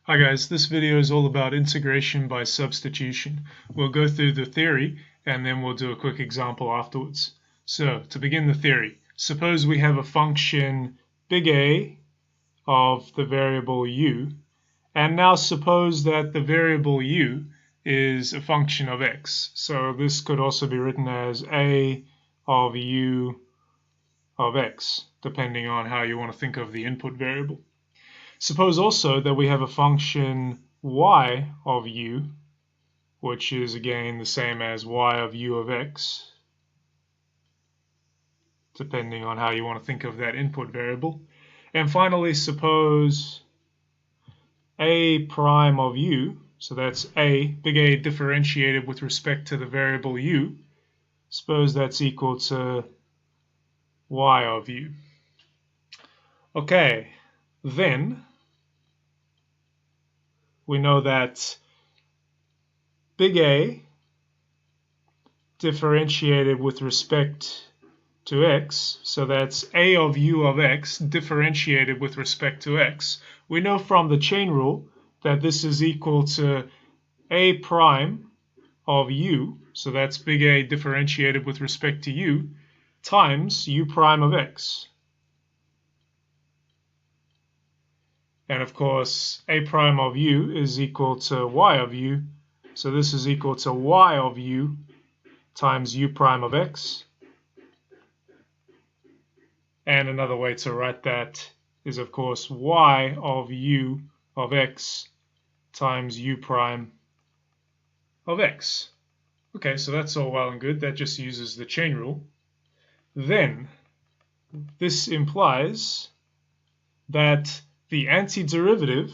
Hi guys, this video is all about integration by substitution. We'll go through the theory and then we'll do a quick example afterwards. So, to begin the theory, suppose we have a function big A of the variable u, and now suppose that the variable u is a function of x. So this could also be written as a of u of x, depending on how you want to think of the input variable. Suppose also that we have a function y of u, which is again the same as y of u of x, depending on how you want to think of that input variable. And finally, suppose a prime of u, so that's a, big A differentiated with respect to the variable u, suppose that's equal to y of u. Okay, then we know that big A differentiated with respect to x, so that's a of u of x differentiated with respect to x. We know from the chain rule that this is equal to a prime of u, so that's big A differentiated with respect to u, times u prime of x. And of course, a prime of u is equal to y of u, so this is equal to y of u times u prime of x. And another way to write that is, of course, y of u of x times u prime of x. Okay, so that's all well and good. That just uses the chain rule. Then, this implies that the antiderivative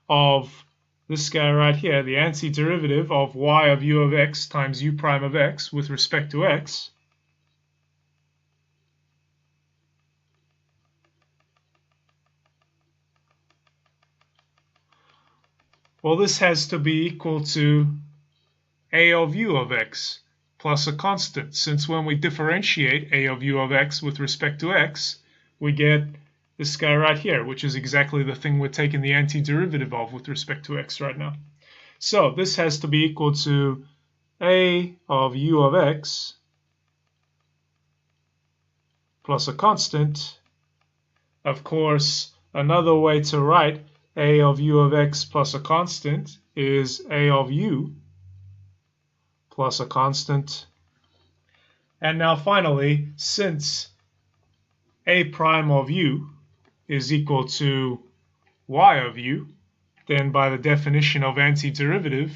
of this guy right here, the antiderivative of y of u of x times u prime of x with respect to x, well, this has to be equal to a of u of x plus a constant, since when we differentiate a of u of x with respect to x, we get this guy right here, which is exactly the thing we're taking the antiderivative of with respect to x right now. So this has to be equal to a of u of x plus a constant. Of course, another way to write a of u of x plus a constant is a of u plus a constant. And now finally, since a prime of u is equal to y of u, then by the definition of antiderivative,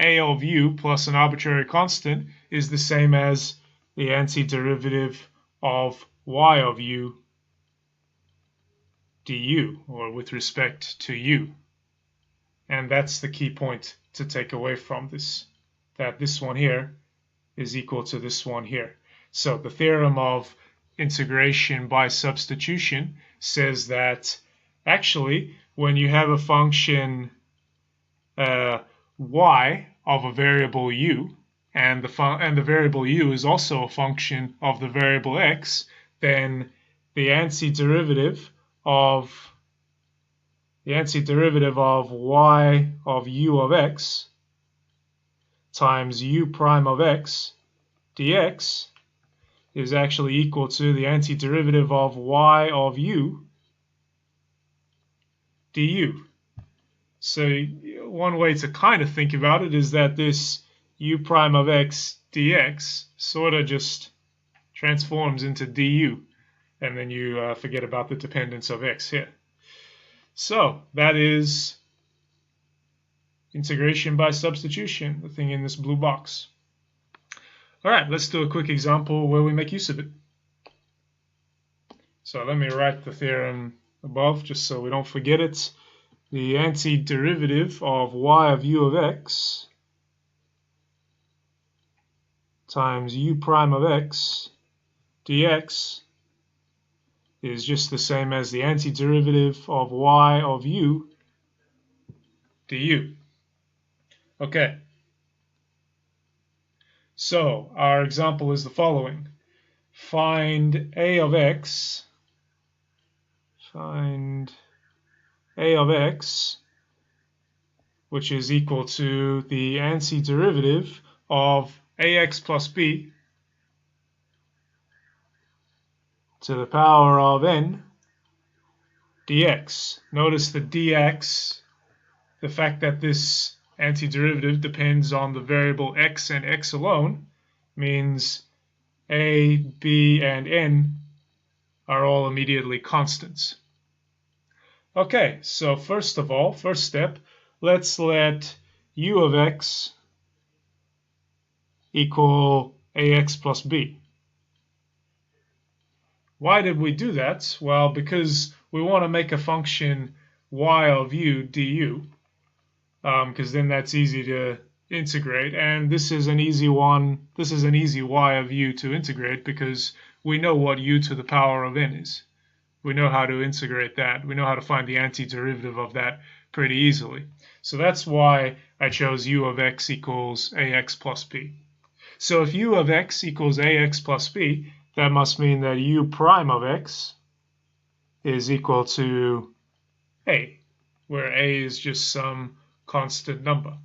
a of u plus an arbitrary constant is the same as the antiderivative of y of u du, or with respect to u. And that's the key point to take away from this, that this one here is equal to this one here. So the theorem of integration by substitution says that actually when you have a function y of a variable u, and the variable u is also a function of the variable x, then the antiderivative of y of u of x times u prime of x dx is actually equal to the antiderivative of y of u du. So one way to kind of think about it is that this u prime of x dx sort of just transforms into du, and then you forget about the dependence of x here. So that is integration by substitution, the thing in this blue box. All right, let's do a quick example where we make use of it. So let me write the theorem above just so we don't forget it. The antiderivative of y of u of x times u prime of x dx is just the same as the antiderivative of y of u du. Okay. So our example is the following. Find a of x which is equal to the antiderivative of ax plus b to the power of n dx. Notice the dx, the fact that this antiderivative depends on the variable x and x alone, means a, b, and n are all immediately constants. Okay, so first of all, first step, let's let u of x equal ax plus b. Why did we do that? Well, because we want to make a function y of u du, because then that's easy to integrate, and this is an easy one. This is an easy y of u to integrate because we know what u to the power of n is. We know how to integrate that. We know how to find the antiderivative of that pretty easily. So that's why I chose u of x equals ax plus b. So if u of x equals ax plus b, that must mean that u prime of x is equal to a, where a is just some constant number.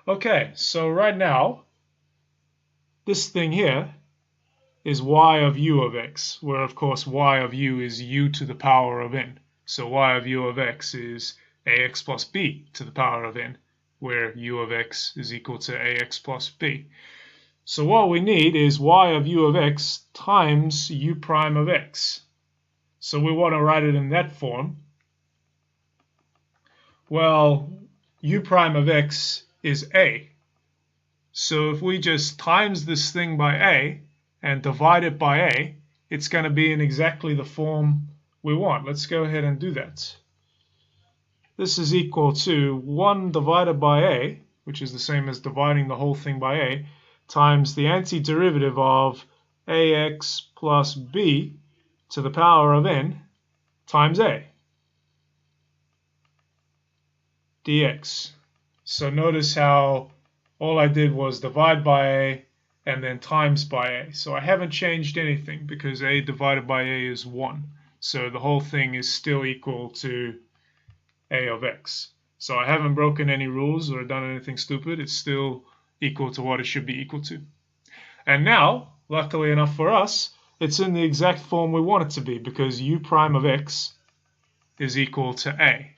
Okay, so right now, this thing here is y of u of x, where of course y of u is u to the power of n. So y of u of x is ax plus b to the power of n, where u of x is equal to ax plus b. So what we need is y of u of x times u prime of x. So we want to write it in that form. Well, u prime of x is a. So if we just times this thing by a and divide it by a, it's going to be in exactly the form we want. Let's go ahead and do that. This is equal to 1 divided by a, which is the same as dividing the whole thing by a, times the antiderivative of ax plus b to the power of n times a dx. So notice how all I did was divide by a and then times by a. So I haven't changed anything because a divided by a is 1. So the whole thing is still equal to a of x. So I haven't broken any rules or done anything stupid. It's still equal to what it should be equal to. And now, luckily enough for us, it's in the exact form we want it to be because u prime of x is equal to a.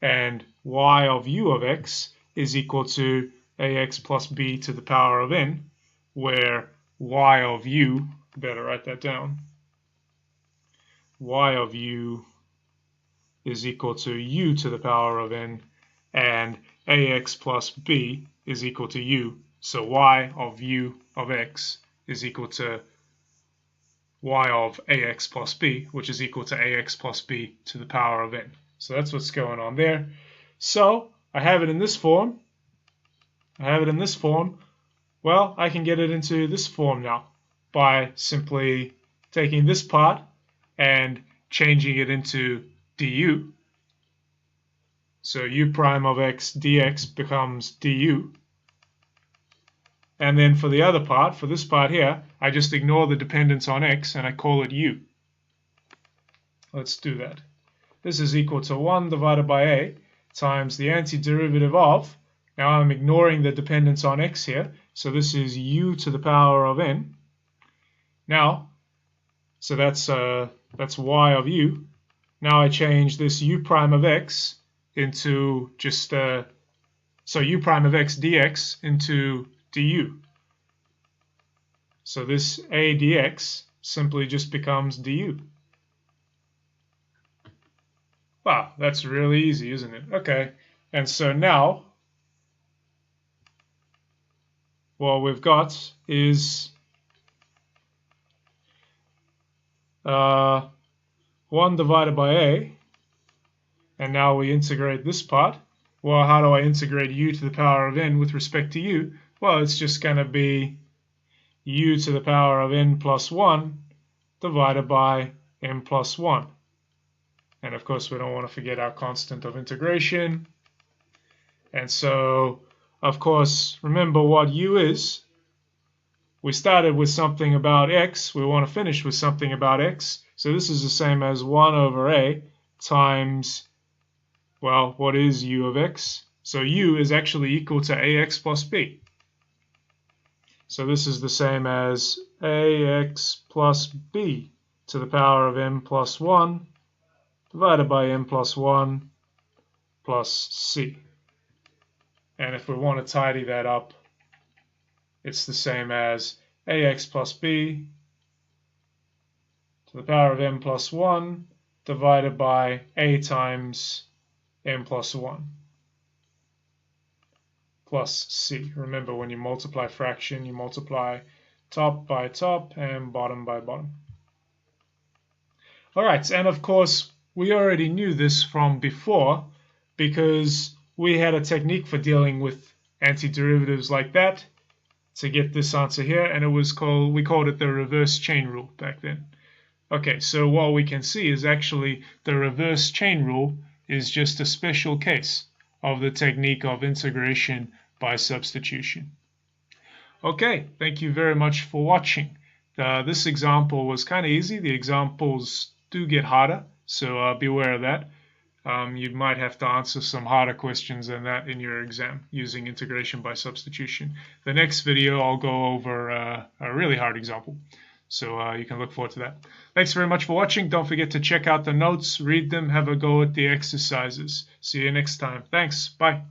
And y of u of x is equal to ax plus b to the power of n, where y of u, better write that down, y of u is equal to u to the power of n, and ax plus b is equal to u. So y of u of x is equal to y of ax plus b, which is equal to ax plus b to the power of n. So that's what's going on there. So I have it in this form. Well, I can get it into this form now by simply taking this part and changing it into du. So u prime of x dx becomes du. And then for the other part, for this part here, I just ignore the dependence on x and I call it u. Let's do that. This is equal to 1 divided by a times the antiderivative of, now I'm ignoring the dependence on x here, so this is u to the power of n. Now, so that's y of u. Now I change this u prime of x into just, so u prime of x dx into du. So this a dx simply just becomes du. Wow, that's really easy, isn't it? Okay, and so now what we've got is 1 divided by a, and now we integrate this part. Well, how do I integrate u to the power of n with respect to u? Well, it's just going to be u to the power of n plus 1 divided by n plus 1. And of course, we don't want to forget our constant of integration. And so, of course, remember what u is. We started with something about x. We want to finish with something about x. So this is the same as 1 over a times Well, what is u of x? So u is actually equal to ax plus b. So this is the same as ax plus b to the power of m plus 1 divided by m plus 1 plus c. And if we want to tidy that up, it's the same as ax plus b to the power of m plus 1 divided by a times m plus 1 plus c. Remember, when you multiply fraction, you multiply top by top and bottom by bottom. All right, and of course, we already knew this from before because we had a technique for dealing with antiderivatives like that to get this answer here, and we called it the reverse chain rule back then. Okay, so what we can see is actually the reverse chain rule is just a special case of the technique of integration by substitution. Okay, thank you very much for watching. This example was kind of easy. The examples do get harder, so beware of that. You might have to answer some harder questions than that in your exam using integration by substitution. The next video I'll go over a really hard example, so you can look forward to that. Thanks very much for watching. Don't forget to check out the notes, read them, have a go at the exercises. See you next time. Thanks. Bye.